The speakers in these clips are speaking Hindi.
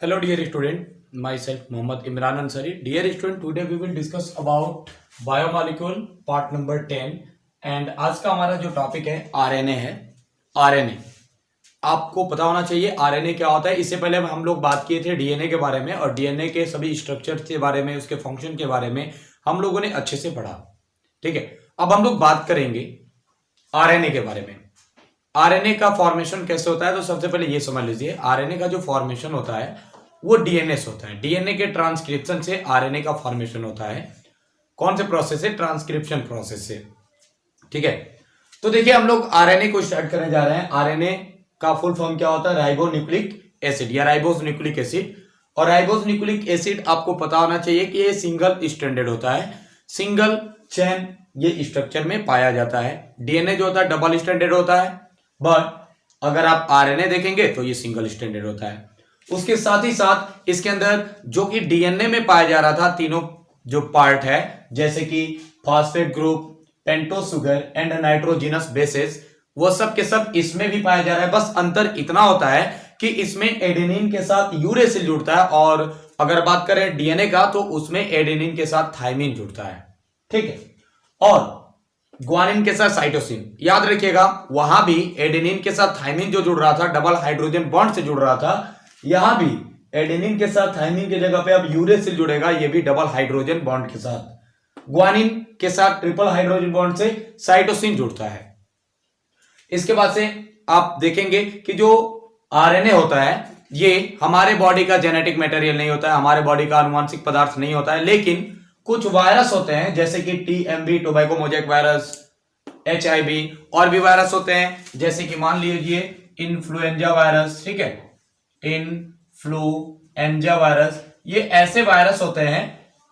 Hello dear student, myself Mohammad Imran Ansari. Dear student, today we will discuss about biomolecule part number 10 and आज का हमारा जो टॉपिक है आरएनए है। आरएनए आपको पता होना चाहिए आरएनए क्या होता है। इससे पहले हम लोग बात किए थे डीएनए के बारे में और डीएनए के सभी स्ट्रक्चर के बारे में, उसके फंक्शन के बारे में हम लोगों ने अच्छे से पढ़ा। ठीक है, अब हम लोग बात करेंगे आरएनए के बारे में। आरएनए का फॉर्मेशन कैसे होता है, तो सबसे पहले ये समझ लीजिए आरएनए का जो फॉर्मेशन होता है वो डीएनए से होता है। डीएनए के ट्रांसक्रिप्शन से आरएनए का फॉर्मेशन होता है। कौन से प्रोसेस से? ट्रांसक्रिप्शन प्रोसेस से। ठीक है, तो देखिए हम लोग आरएनए को स्टार्ट करने जा रहे हैं। आरएनए का फुल फॉर्म क्या होता है? राइबोन्यूक्लिक एसिड या राइबोस न्यूक्लिक एसिड। और राइबोस न्यूक्लिक एसिड आपको पता होना चाहिए कि ये सिंगल स्ट्रैंडेड होता है, सिंगल चेन ये स्ट्रक्चर में पाया जाता है। डीएनए जो होता है डबल स्ट्रैंडेड होता है, बट अगर आप आरएनए देखेंगे तो ये सिंगल स्ट्रैंडेड होता है। उसके साथ ही साथ इसके अंदर जो कि डीएनए में पाया जा रहा था तीनों जो पार्ट है, जैसे कि phosphate group, pentose sugar and nitrogenous bases, वो सब के सब इसमें भी पाया जा रहा है। बस अंतर इतना होता है कि इसमें एडेनिन के साथ यूरेसिल जुड़ता है और अगर बात करें डीएनए का तो उसमें एडेनिन के साथ थाइमिन जुड़ता है। ठीक है, और ग्वानिन के साथ साइटोसिन। याद रखिएगा वहां भी एडेनिन के साथ थाइमिन जो जुड़ रहा था डबल हाइड्रोजन बॉन्ड से जुड़ रहा था, यहां भी एडेनिन के साथ थाइमिन की जगह पे अब यूरेसिल जुड़ेगा, ये भी डबल हाइड्रोजन बॉन्ड के साथ। ग्वानिन के साथ ट्रिपल हाइड्रोजन बॉन्ड से साइटोसिन जुड़ता है। इसके बाद से आप देखेंगे कि जो आरएनए होता है ये हमारे बॉडी का जेनेटिक मटेरियल नहीं होता है, हमारे बॉडी का आनुवांशिक पदार्थ नहीं होता है, लेकिन कुछ वायरस होते हैं जैसे कि TMV tobacco mosaic virus, HIV, और भी वायरस होते हैं जैसे कि मान लीजिए इन्फ्लुएंजा वायरस। ठीक है, इन्फ्लुएंजा वायरस, ये ऐसे वायरस होते हैं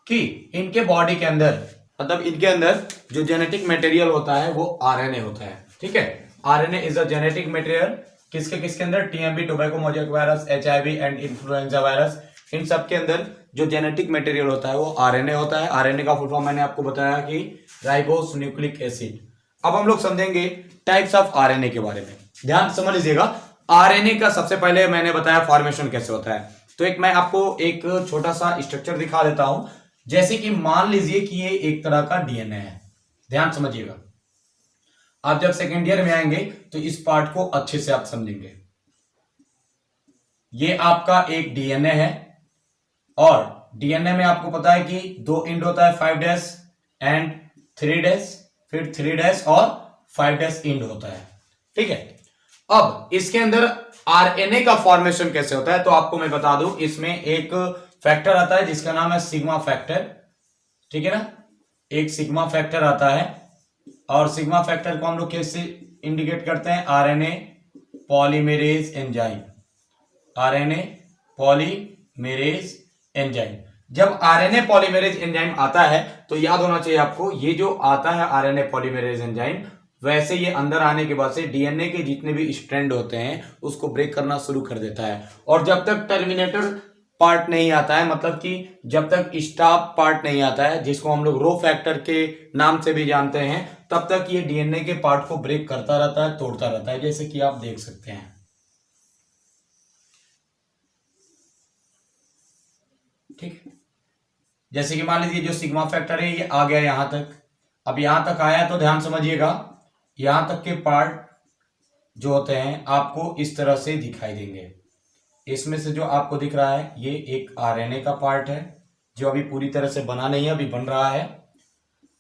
कि इनके बॉडी के अंदर मतलब इनके अंदर जो जेनेटिक मटेरियल होता है वो आरएनए होता है। ठीक है, RNA is a genetic material किसके किसके अंदर? TMV tobacco mosaic virus, HIV and influenza virus, इन सब के अंदर जो जेनेटिक मटेरियल होता है वो आरएनए होता है। आरएनए का फुल फॉर्म मैंने आपको बताया कि राइबोस न्यूक्लिक एसिड। अब हम लोग समझेंगे टाइप्स ऑफ आरएनए के बारे में। ध्यान समझ लीजिएगा, आरएनए का सबसे पहले मैंने बताया फॉर्मेशन कैसे होता है, तो एक मैं आपको एक छोटा सा स्ट्रक्चर दिखा देता हूं। जैसे कि मान लीजिए कि ये एक तरह का डीएनए है। ध्यान समझिएगा, आप जब सेकेंड ईयर में आएंगे तो इस पार्ट को अच्छे से आप समझेंगे। ये आपका एक डीएनए है और डीएनए में आपको पता है कि दो एंड होता है, 5' एंड 3', फिर 3' और 5' एंड होता है। ठीक है, अब इसके अंदर आरएनए का फॉर्मेशन कैसे होता है तो आपको मैं बता दूं, इसमें एक फैक्टर आता है जिसका नाम है सिग्मा फैक्टर। ठीक है ना, एक सिग्मा फैक्टर आता है और सिग्मा फैक्टर को हम लोग कैसे इंडिकेट करते हैं? RNA polymerase enzyme, RNA polymerase enzyme. जब आरएनए पॉलीमेरेज एंजाइम आता है तो याद होना चाहिए आपको, ये जो आता है आरएनए पॉलीमेरेज एंजाइम, वैसे ये अंदर आने के बाद से डीएनए के जितने भी स्ट्रैंड होते हैं उसको ब्रेक करना शुरू कर देता है। और जब तक टर्मिनेटर पार्ट नहीं आता है, मतलब कि जब तक स्टॉप पार्ट नहीं आता है, जिसको हम लोग रो फैक्टर के नाम से भी जानते हैं, तब तक ये डीएनए के पार्ट को ब्रेक करता रहता है, तोड़ता रहता है, जैसे कि आप देख सकते हैं। ठीक है, जैसे कि मान लीजिए जो सिग्मा फैक्टर है ये आ गया यहां तक। अब यहां तक आया तो ध्यान समझिएगा, यहां तक के पार्ट जो होते हैं आपको इस तरह से दिखाई देंगे। इसमें से जो आपको दिख रहा है ये एक आरएनए का पार्ट है जो अभी पूरी तरह से बना नहीं है, अभी बन रहा है।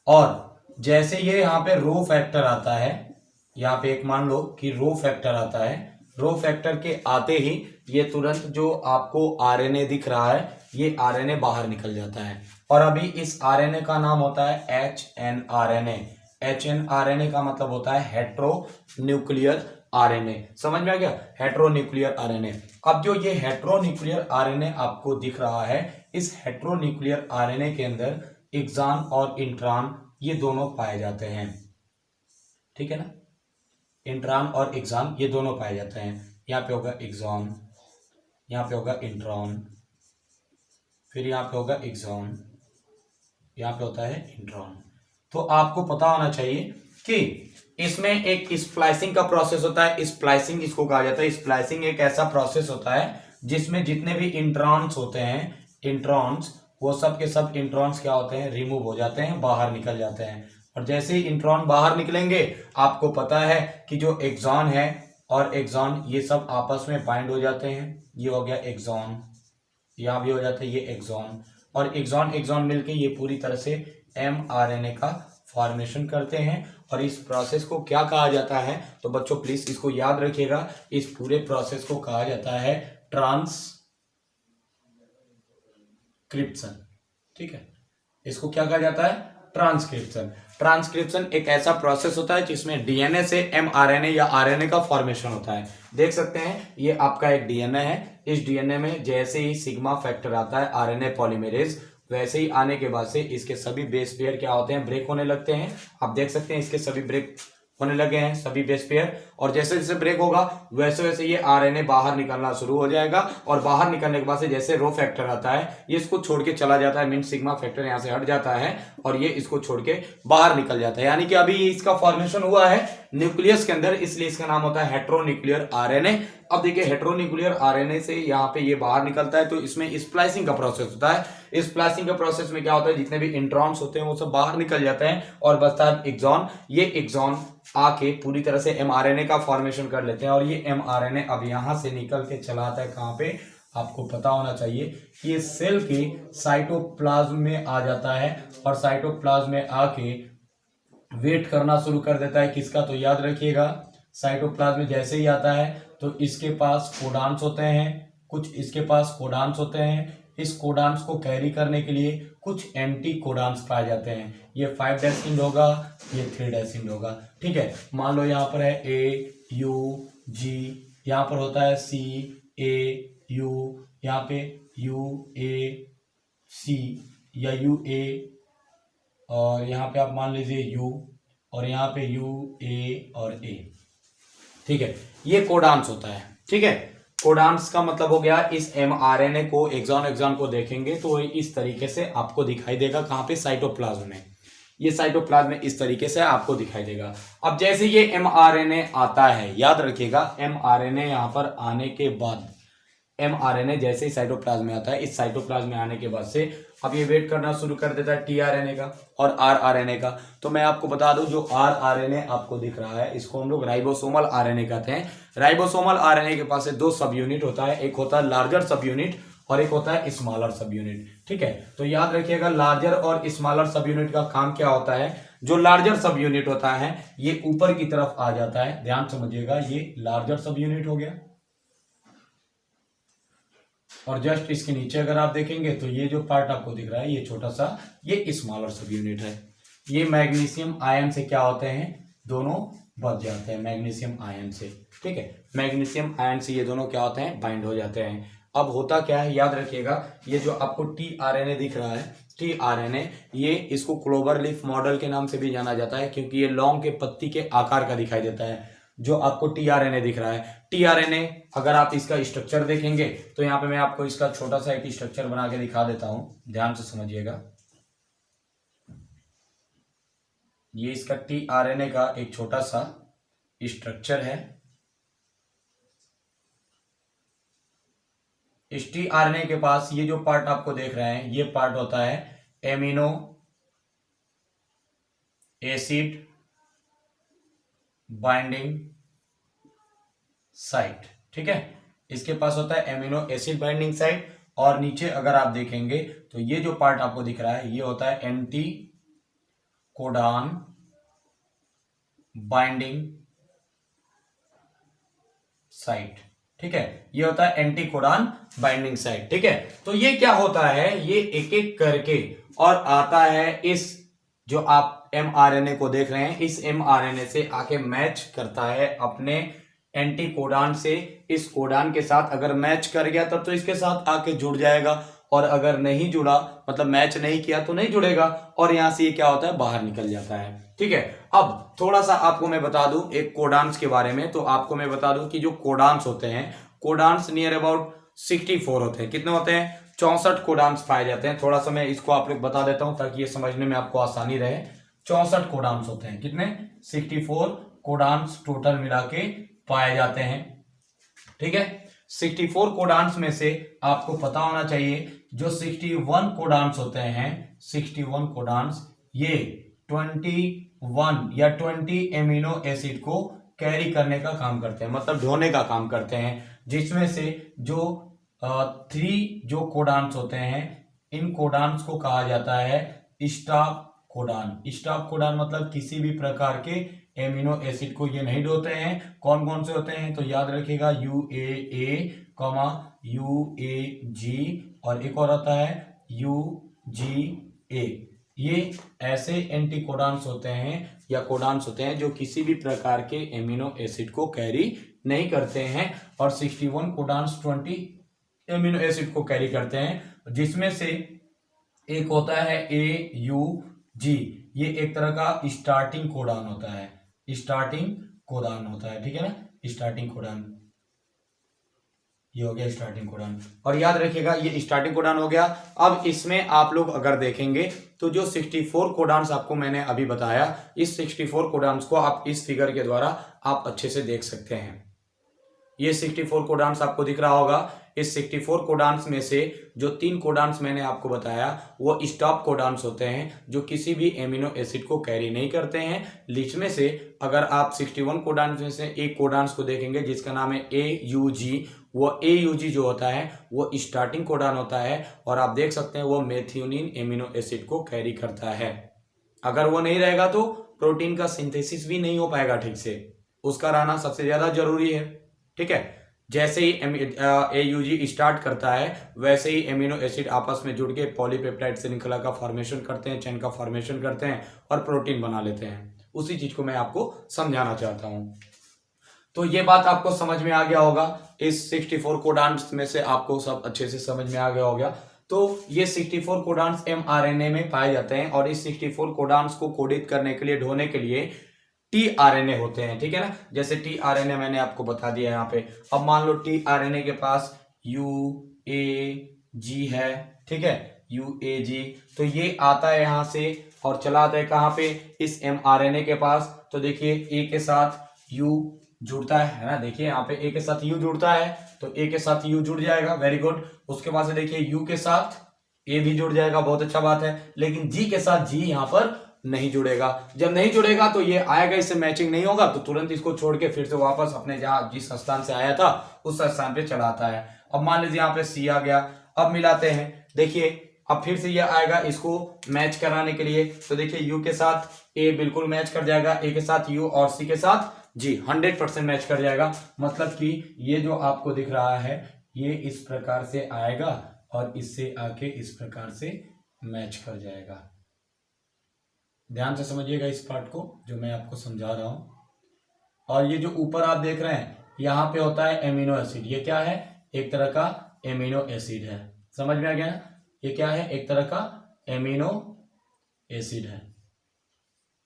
और जैसे ये यहाँ पे रो फैक्टर आता है, यहाँ पे एक मान लो कि रो फैक्टर आता है, रो फैक्टर के आते ही ये तुरंत जो आपको आरएनए दिख रहा है ये आरएनए बाहर निकल जाता है। और अभी इस आरएनए का नाम होता है एचएनआरएनए। एचएनआरएनए का मतलब होता है हेट्रो न्यूक्लियर आरएनए। समझ में आ गया? Hetero nuclear RNA. अब जो ये हेट्रो न्यूक्लियर आरएनए आपको दिख रहा है, इस हेट्रो न्यूक्लियर आरएनए के अंदर एक्सॉन और इंट्रॉन ये दोनों पाए जाते हैं। ठीक है ना, इंट्रॉन और एक्सॉन ये दोनों पाए जाते हैं। यहाँ पे होगा एक्सॉन, यहाँ पे होगा इंट्रॉन, फिर यहाँ पे होगा एक्सॉन, यहाँ पे होता है इंट्रॉन। तो आपको पता होना चाहिए कि इसमें एक स्प्लाइसिंग का प्रोसेस होता है। स्प्लाइसिंग इसको कहा जाता है। स्प्लाइसिंग एक ऐसा प्रोसेस होता है जिसमें जितने भी इंट्रॉन्स होते हैं, इंट्रॉन्स, वो सब के सब इंट्रॉन्स क्या होते हैं, रिमूव हो जाते हैं, बाहर निकल जाते हैं। और जैसे ही इंट्रॉन बाहर निकलेंगे, आपको पता है कि जो एक्सॉन है और एक्सॉन ये सब आपस में बाइंड हो जाते हैं। ये हो गया एक्सॉन, यहाँ भी हो जाता है ये एक्सॉन, और एक्सॉन एक्सॉन मिलके ये पूरी तरह से mRNA का फॉर्मेशन करते हैं। और इस प्रोसेस को क्या कहा जाता है, तो बच्चों प्लीज इसको याद रखिएगा, इस पूरे प्रोसेस को कहा जाता है ट्रांसक्रिप्शन। ठीक है, इसको क्या कहा जाता है, ट्रांसक्रिप्शन। ट्रांसक्रिप्शन एक ऐसा प्रोसेस होता है जिसमें डीएनए से mRNA या आरएनए का फॉर्मेशन होता है। देख सकते हैं ये आपका एक डीएनए है, इस डीएनए में जैसे ही सिग्मा फैक्टर आता है आरएनए पॉलीमेरेज, वैसे ही आने के बाद से इसके सभी बेस पेयर क्या होते हैं, ब्रेक होने लगते हैं। आप देख सकते हैं इसके सभी ब्रेक होने लगे हैं, सभी बेस पेयर, और जैसे जैसे ब्रेक होगा वैसे वैसे ये आरएनए बाहर निकलना शुरू हो जाएगा। और बाहर निकलने के बाद से जैसे रो फैक्टर आता है, ये इसको छोड़ के चला जाता है, मीन सिग्मा फैक्टर यहाँ से हट जाता है और ये इसको छोड़ के बाहर निकल जाता है। यानी कि अभी इसका फॉर्मेशन हुआ है न्यूक्लियस के अंदर, इसलिए इसका नाम होता है हेट्रोन्यूक्लियर आरएनए। अब देखिए हेट्रोन्यूक्लियर आरएनए से यहाँ पे ये बाहर निकलता है, तो इसमें स्प्लाइसिंग का प्रोसेस होता है। स्प्लाइसिंग का प्रोसेस में क्या होता है, जितने भी इंट्रॉन्स होते हैं वो सब बाहर निकल जाते हैं और बचता है एक्सॉन। ये एक्सॉन आके पूरी तरह से mRNA का फॉर्मेशन कर लेते हैं, और ये mRNA अब यहां से निकल के चला आता है कहां पे, आपको पता होना चाहिए कि ये सेल के साइटोप्लाज्म में आ जाता है, और साइटोप्लाज्म में आके वेट करना शुरू कर देता है किसका, तो याद रखिएगा साइटोप्लाज्म में जैसे ही आता है तो इसके पास कोडान्स होते हैं, कुछ इसके पास कोडान्स होते हैं। इस कोडान्स को कैरी करने के लिए कुछ एंटी कोडान्स पाए जाते हैं। ये 5' एंड होगा, ये 3' एंड होगा। ठीक है, मान लो यहाँ पर है AUG, यहाँ पर होता है CAU, यहाँ पे UAC या UA, और यहाँ पे आप मान लीजिए U, और यहाँ पे UA और A। ठीक है, ये कोडान्स होता है। ठीक है, कोडान्स का मतलब हो गया इस mRNA को, एक्सॉन एक्सॉन को देखेंगे तो इस तरीके से आपको दिखाई देगा, कहां पे, साइटोप्लाज्म में। ये साइटोप्लाज्म में इस तरीके से आपको दिखाई देगा। अब जैसे ये mRNA आता है, याद रखिएगा mRNA यहां पर आने के बाद, mRNA जैसे ही साइटोप्लाज्म में आता है, इस साइटोप्लाज्म में आने के बाद से अब ये वेट करना शुरू कर देता है tRNA का और rRNA का। तो मैं आपको बता दूं, जो rRNA आपको दिख रहा है इसको हम लोग राइबोसोमल RNA कहते हैं। राइबोसोमल RNA के पास से दो सब यूनिट होता है, एक होता है लार्जर सब यूनिट और एक होता है स्मॉलर सब यूनिट। ठीक है, तो याद रखिएगा लार्जर और स्मॉलर सब यूनिट का काम क्या होता है। जो लार्जर सब यूनिट होता है ये ऊपर की तरफ आ जाता है, ध्यान समझिएगा, ये लार्जर सब यूनिट हो गया, और जस्ट इसके नीचे अगर आप देखेंगे तो ये जो पार्ट आपको दिख रहा है ये छोटा सा, ये स्मॉलर सब यूनिट है। ये मैग्नीशियम आयन से क्या होते हैं, दोनों बच जाते हैं मैग्नीशियम आयन से। ठीक है, मैग्नीशियम आयन से ये दोनों क्या होते हैं, बाइंड हो जाते हैं। अब होता क्या है, याद रखिएगा, ये जो आपको tRNA दिख रहा है, tRNA, ये इसको क्लोवर लीफ मॉडल के नाम से भी जाना जाता है, क्योंकि ये लौंग के पत्ती के आकार का दिखाई देता है। जो आपको tRNA दिख रहा है, tRNA अगर आप इसका स्ट्रक्चर देखेंगे तो यहाँ पे मैं आपको इसका छोटा सा एक स्ट्रक्चर बना के दिखा देता हूं, ध्यान से समझिएगा। ये इसका tRNA का एक छोटा सा स्ट्रक्चर है। इस tRNA के पास ये जो पार्ट आपको देख रहे हैं, ये पार्ट होता है एमिनो एसिड बाइंडिंग साइट। ठीक है, इसके पास होता है एमिनो एसिड बाइंडिंग साइट, और नीचे अगर आप देखेंगे तो ये जो पार्ट आपको दिख रहा है ये होता है एंटी कोडान बाइंडिंग साइट। ठीक है, ये होता है एंटी कोडान बाइंडिंग साइट। ठीक है, तो ये क्या होता है, ये एक एक करके और आता है, इस जो आप mRNA को देख रहे हैं, इस mRNA से आके मैच करता है अपने एंटी कोडान से। इस कोडान के साथ अगर मैच कर गया तब तो इसके साथ आके जुड़ जाएगा, और अगर नहीं जुड़ा, मतलब मैच नहीं किया तो नहीं जुड़ेगा, और यहां से ये क्या होता है, बाहर निकल जाता है। ठीक है, अब थोड़ा सा आपको मैं बता दूं एक कोडान्स के बारे में, तो आपको मैं बता दूं कि जो कोडान्स होते हैं, कोडान्स नियर अबाउट 64 होते हैं। कितने होते हैं, 64 कोडान्स पाए जाते हैं। थोड़ा सा मैं इसको आप लोग बता देता हूं ताकि ये समझने में आपको आसानी रहे। 64 कोडान्स होते हैं, कितने, 64 कोडान्स टोटल मिला के पाए जाते हैं। ठीक है, 64 कोडान्स में से आपको पता होना चाहिए जो 61 कोडान्स होते हैं, 61 कोडान्स ये 21 या 20 एमिनो एसिड को कैरी करने का काम करते हैं, मतलब ढोने का काम करते हैं, जिसमें से जो 3 जो कोडान्स होते हैं इन कोडान्स को कहा जाता है स्टॉप कोडान। स्टॉप कोडान मतलब किसी भी प्रकार के एमिनो एसिड को ये नहीं ढोते हैं। कौन कौन से होते हैं तो याद रखिएगा UAA, UAG और एक और आता है UGA। ये ऐसे एंटी कोडान्स होते हैं या कोडान्स होते हैं जो किसी भी प्रकार के एमिनो एसिड को कैरी नहीं करते हैं, और 61 कोडान्स 20 एमिनो एसिड को कैरी करते हैं, जिसमें से एक होता है AUG। ये एक तरह का स्टार्टिंग कोडान होता है, स्टार्टिंग कोडान होता है, ठीक है ना, स्टार्टिंग कोडान। ये हो गया स्टार्टिंग कोडान, और याद रखिएगा ये स्टार्टिंग कोडान हो गया। अब इसमें आप लोग अगर देखेंगे तो जो 64 कोडान्स आपको मैंने अभी बताया, इस 64 कोडान्स को आप इस फिगर के द्वारा आप अच्छे से देख सकते हैं। ये 64 कोडान्स आपको दिख रहा होगा। इस 64 कोडान्स में से जो 3 कोडान्स मैंने आपको बताया वो स्टॉप कोडान्स होते हैं जो किसी भी एमिनो एसिड को कैरी नहीं करते हैं। जिसमें से अगर आप 61 कोडान्स में से एक कोडान्स को देखेंगे जिसका नाम है AUG, वो AUG जो होता है वो स्टार्टिंग कोडान होता है, और आप देख सकते हैं वो मेथियोनिन एमिनो एसिड को कैरी करता है। अगर वो नहीं रहेगा तो प्रोटीन का सिंथेसिस भी नहीं हो पाएगा ठीक से, उसका रहना सबसे ज्यादा जरूरी है, ठीक है। जैसे ही AUG स्टार्ट करता है वैसे ही एमिनो एसिड आपस में जुड़ के पॉलीपेप्टाइड श्रृंखला का फॉर्मेशन करते हैं, चेन का फॉर्मेशन करते हैं और प्रोटीन बना लेते हैं। उसी चीज को मैं आपको समझाना चाहता हूं। तो ये बात आपको समझ में आ गया होगा। इस 64 कोडान्स में से आपको सब अच्छे से समझ में आ गया होगा। तो ये 64 कोडान्स mRNA में पाए जाते हैं, और इस 64 कोडान्स को कोडित करने के लिए, ढोने के लिए tRNA होते हैं, ठीक है ना। जैसे tRNA मैंने आपको बता दिया यहाँ पे। अब मान लो tRNA के पास UAG है, ठीक है, UAG, तो ये आता है यहाँ से और चला आता है कहाँ पे, इस mRNA के पास। तो देखिए A के साथ U जुड़ता है ना, देखिए यहाँ पे A के साथ U जुड़ता है, तो A के साथ U जुड़ जाएगा, वेरी गुड। उसके बाद से देखिए U के साथ A भी जुड़ जाएगा, बहुत अच्छा बात है। लेकिन G के साथ G यहाँ पर नहीं जुड़ेगा। जब नहीं जुड़ेगा तो ये आएगा, इससे मैचिंग नहीं होगा, तो तुरंत इसको छोड़ के फिर से वापस अपने जहां जिस स्थान से आया था उस स्थान पे चला आता है। अब मान लीजिए यहाँ पे C आ गया, अब मिलाते हैं, देखिए अब फिर से ये आएगा इसको मैच कराने के लिए। तो देखिए U के साथ A बिल्कुल मैच कर जाएगा, A के साथ U और C के साथ G 100% मैच कर जाएगा। मतलब कि ये जो आपको दिख रहा है ये इस प्रकार से आएगा और इससे आके इस प्रकार से मैच कर जाएगा। ध्यान से समझिएगा इस पार्ट को जो मैं आपको समझा रहा हूं। और ये जो ऊपर आप देख रहे हैं यहाँ पे होता है एमिनो एसिड। ये क्या है, एक तरह का एमिनो एसिड है। समझ में आ गया ना, ये क्या है, एक तरह का एमिनो एसिड है।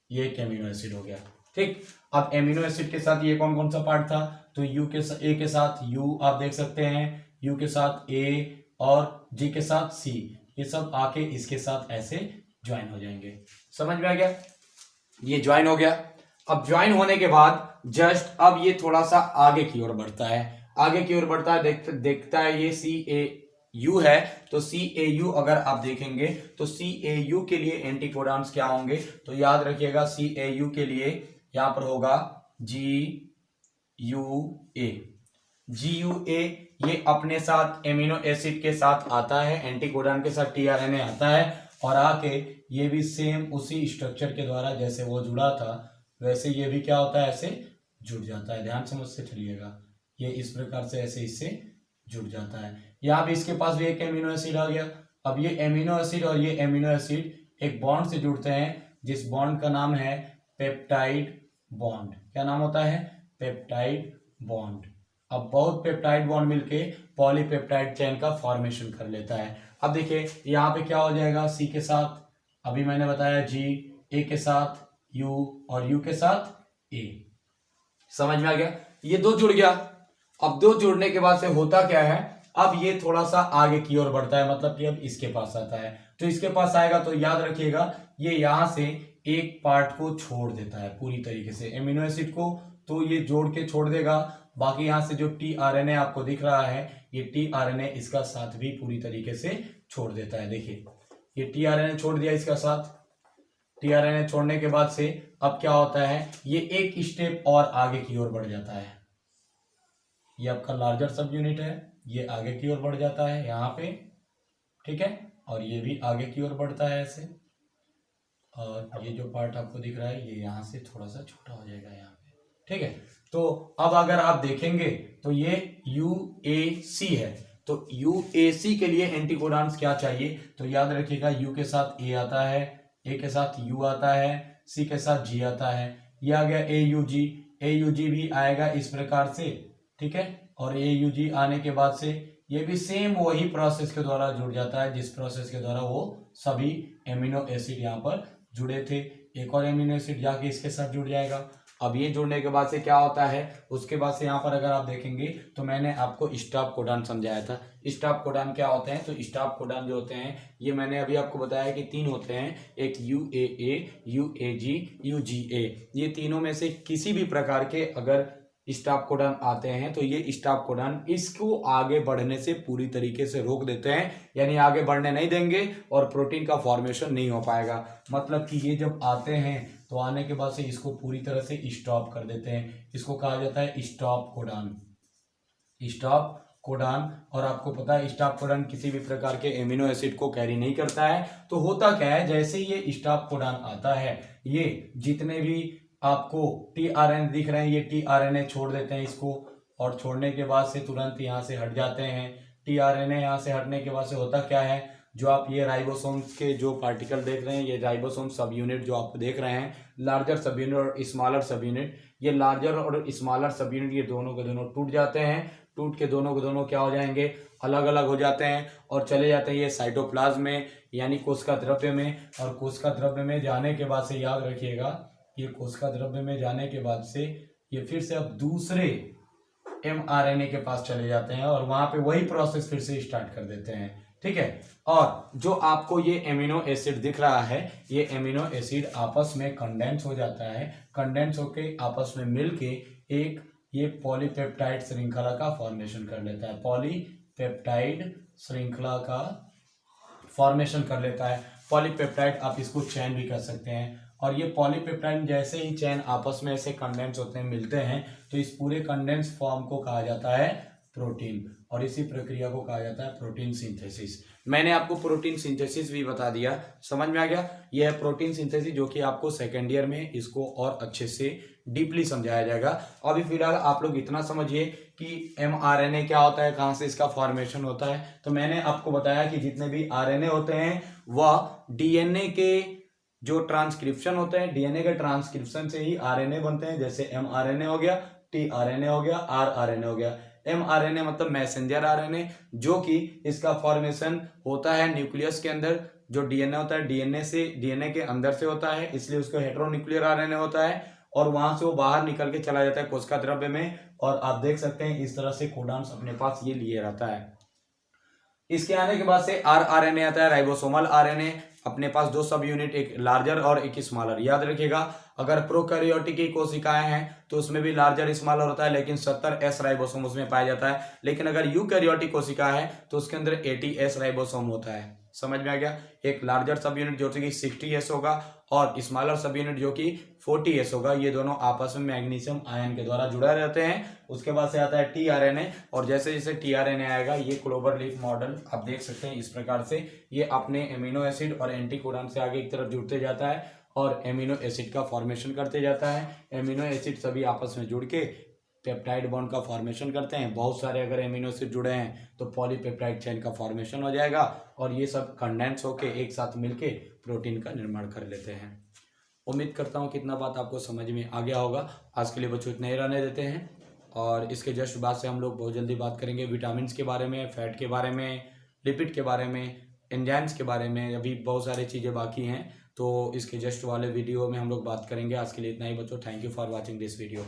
ये एक एमिनो एसिड हो गया, ठीक। अब एमिनो एसिड के साथ ये कौन कौन सा पार्ट था, तो A के साथ U आप देख सकते हैं, U के साथ A और G के साथ C, ये सब आके इसके साथ ऐसे ज्वाइन हो जाएंगे। समझ में आ गया, ये ज्वाइन हो गया। अब ज्वाइन होने के बाद जस्ट अब ये थोड़ा सा आगे की ओर बढ़ता है, आगे की ओर बढ़ता है, देखता है ये CAU है। तो CAU अगर आप देखेंगे तो CAU के लिए एंटीकोडान्स क्या होंगे, तो याद रखिएगा CAU के लिए यहां पर होगा GUA। GUA ये अपने साथ एमिनो एसिड के साथ आता है, एंटीकोडान के साथ tRNA आता है, और आके ये भी सेम उसी स्ट्रक्चर के द्वारा जैसे वो जुड़ा था वैसे ये भी क्या होता है, ऐसे जुड़ जाता है। ध्यान समझते चलिएगा, ये इस प्रकार से ऐसे इससे जुड़ जाता है। यहाँ भी इसके पास भी एक एमिनो एसिड आ गया। अब ये एमिनो एसिड और ये एमिनो एसिड एक बॉन्ड से जुड़ते हैं, जिस बॉन्ड का नाम है पेप्टाइड बॉन्ड। क्या नाम होता है, पेप्टाइड बॉन्ड। अब बहुत पेप्टाइड बॉन्ड मिलके पॉलीपेप्टाइड चेन का फॉर्मेशन कर लेता है। अब देखिए यहाँ पे क्या हो जाएगा, C के साथ अभी मैंने बताया G, A के साथ U और U के साथ A। समझ में आ गया, ये दो जुड़ गया। अब दो जुड़ने के बाद से होता क्या है, अब ये थोड़ा सा आगे की ओर बढ़ता है, मतलब कि अब इसके पास आता है। तो इसके पास आएगा तो याद रखिएगा ये यहां से एक पार्ट को छोड़ देता है पूरी तरीके से एमिनो एसिड को, तो ये जोड़ के छोड़ देगा। बाकी यहाँ से जो tRNA आपको दिख रहा है, ये tRNA इसका साथ भी पूरी तरीके से छोड़ देता है। देखिए ये tRNA छोड़ दिया इसका साथ। tRNA छोड़ने के बाद से अब क्या होता है, ये एक स्टेप और आगे की ओर बढ़ जाता है। ये आपका लार्जर सब यूनिट है, ये आगे की ओर बढ़ जाता है यहाँ पे, ठीक है, और ये भी आगे की ओर बढ़ता है ऐसे। और ये जो पार्ट आपको दिख रहा है ये यहाँ से थोड़ा सा छोटा हो जाएगा यहाँ पे, ठीक है। तो अब अगर आप देखेंगे तो ये UAC है, तो UAC के लिए एंटीकोडॉन्स क्या चाहिए, तो याद रखिएगा U के साथ A आता है, A के साथ U आता है, C के साथ G आता है, ये आ गया AUG भी आएगा इस प्रकार से, ठीक है। और AUG आने के बाद से ये भी सेम वही प्रोसेस के द्वारा जुड़ जाता है जिस प्रोसेस के द्वारा वो सभी एमिनो एसिड यहाँ पर जुड़े थे। एक और एमिनो एसिड जाके इसके साथ जुड़ जाएगा। अब ये जुड़ने के बाद से क्या होता है, उसके बाद से यहाँ पर अगर आप देखेंगे तो मैंने आपको स्टॉप कोडॉन समझाया था। स्टॉप कोडॉन क्या होते हैं, तो स्टॉप कोडॉन जो होते हैं ये मैंने अभी आपको बताया कि 3 होते हैं, एक UAA, UAG, UGA। ये तीनों में से किसी भी प्रकार के अगर स्टॉप कोडॉन आते हैं तो ये स्टॉप कोडॉन इसको आगे बढ़ने से पूरी तरीके से रोक देते हैं, यानी आगे बढ़ने नहीं देंगे और प्रोटीन का फॉर्मेशन नहीं हो पाएगा। मतलब कि ये जब आते हैं तो आने के बाद से इसको पूरी तरह से स्टॉप कर देते हैं। इसको कहा जाता है स्टॉप कोडॉन, स्टॉप कोडॉन। और आपको पता है स्टॉप कोडॉन किसी भी प्रकार के एमिनो एसिड को कैरी नहीं करता है। तो होता क्या है, जैसे ही ये स्टॉप कोडॉन आता है, ये जितने भी आपको tRNA दिख रहे हैं ये tRNA छोड़ देते हैं इसको, और छोड़ने के बाद से तुरंत यहाँ से हट जाते हैं। tRNA यहाँ से हटने के बाद से होता क्या है, जो आप ये राइबोसोम्स के जो पार्टिकल देख रहे हैं, ये राइबोसोम सब यूनिट जो आप देख रहे हैं, लार्जर सब यूनिट और स्मॉलर सब यूनिट, ये लार्जर और स्मॉलर सब यूनिट ये दोनों के दोनों टूट जाते हैं। टूट के दोनों क्या हो जाएंगे, अलग अलग हो जाते हैं और चले जाते हैं ये साइटोप्लाज्म में, यानी कोशिका द्रव्य में। और कोशिका द्रव्य में जाने के बाद से याद रखिएगा, ये कोशिका द्रव्य में जाने के बाद से ये फिर से अब दूसरे mRNA के पास चले जाते हैं और वहां पे वही प्रोसेस फिर से स्टार्ट कर देते हैं, ठीक है। और जो आपको ये एमिनो एसिड दिख रहा है, ये एमिनो एसिड आपस में कंडेंस हो जाता है। कंडेंस होके आपस में मिलके एक ये पॉलीपेप्टाइड श्रृंखला का फॉर्मेशन कर लेता है। पॉलीपेप्टाइड श्रृंखला का फॉर्मेशन कर लेता है। पॉलीपेप्टाइड आप इसको चैन भी कर सकते हैं। और ये पॉलीपेप्टाइड जैसे ही चैन आपस में ऐसे कंडेंस होते हैं, मिलते हैं, तो इस पूरे कंडेंस फॉर्म को कहा जाता है प्रोटीन। और इसी प्रक्रिया को कहा जाता है प्रोटीन सिंथेसिस। मैंने आपको प्रोटीन सिंथेसिस भी बता दिया, समझ में आ गया। यह है प्रोटीन सिंथेसिस, जो कि आपको सेकेंड ईयर में इसको और अच्छे से डीपली समझाया जाएगा। अभी फिलहाल आप लोग इतना समझिए कि mRNA क्या होता है, कहाँ से इसका फॉर्मेशन होता है। तो मैंने आपको बताया कि जितने भी RNA होते हैं वह DNA के जो ट्रांसक्रिप्शन होते हैं, DNA के ट्रांसक्रिप्शन से ही RNA बनते हैं। जैसे mRNA हो गया, tRNA हो गया, rRNA हो गया। mRNA मतलब मैसेंजर RNA, जो कि इसका फॉर्मेशन होता है न्यूक्लियस के अंदर। जो DNA होता है DNA के अंदर से होता है, इसलिए उसको हेटेरोन्यूक्लियर RNA होता है। और वहां से वो बाहर निकल के चला जाता है कोशिका द्रव्य में। और आप देख सकते हैं इस तरह से कोडॉन्स अपने पास ये लिए रहता है। इसके आने के बाद से rRNA आता है, राइबोसोमल RNA। अपने पास 2 सब यूनिट, एक लार्जर और एक स्मॉलर। याद रखिएगा, अगर प्रोकैरियोटिक की कोशिकाएं हैं तो उसमें भी लार्जर स्मॉलर होता है, लेकिन 70S राइबोसोम उसमें पाया जाता है। लेकिन अगर यूकैरियोटिक कोशिका है तो उसके अंदर 80S राइबोसोम होता है। समझ में आ गया। एक लार्जर सब यूनिट जो कि 60S होगा और स्मॉलर सब यूनिट जो कि 40S होगा। ये दोनों आपस में मैग्नीशियम आयन के द्वारा जुड़े रहते हैं। उसके बाद से आता है tRNA, और जैसे जैसे tRNA आएगा ये क्लोवर लीफ मॉडल आप देख सकते हैं इस प्रकार से ये अपने एमिनो एसिड और एंटीकोडॉन से आगे एक तरफ जुड़ते जाता है और एमिनो एसिड का फॉर्मेशन करते जाता है। एमिनो एसिड सभी आपस में जुड़ के पेप्टाइड बॉन्ड का फॉर्मेशन करते हैं। बहुत सारे अगर एमिनो एसिड जुड़े हैं तो पॉलीपेप्टाइड चेन का फॉर्मेशन हो जाएगा और ये सब कंडेंस होके एक साथ मिलके प्रोटीन का निर्माण कर लेते हैं। उम्मीद करता हूँ कितना बात आपको समझ में आ गया होगा। आज के लिए बच्चों इतना ही रहने देते हैं और इसके जस्ट बाद से हम लोग बहुत जल्दी बात करेंगे विटामिन के बारे में, फैट के बारे में, लिपिड के बारे में, एंजाइम्स के बारे में। अभी बहुत सारी चीज़ें बाकी हैं तो इसके जस्ट वाले वीडियो में हम लोग बात करेंगे। आज के लिए इतना ही बच्चों। Thank you for watching this video.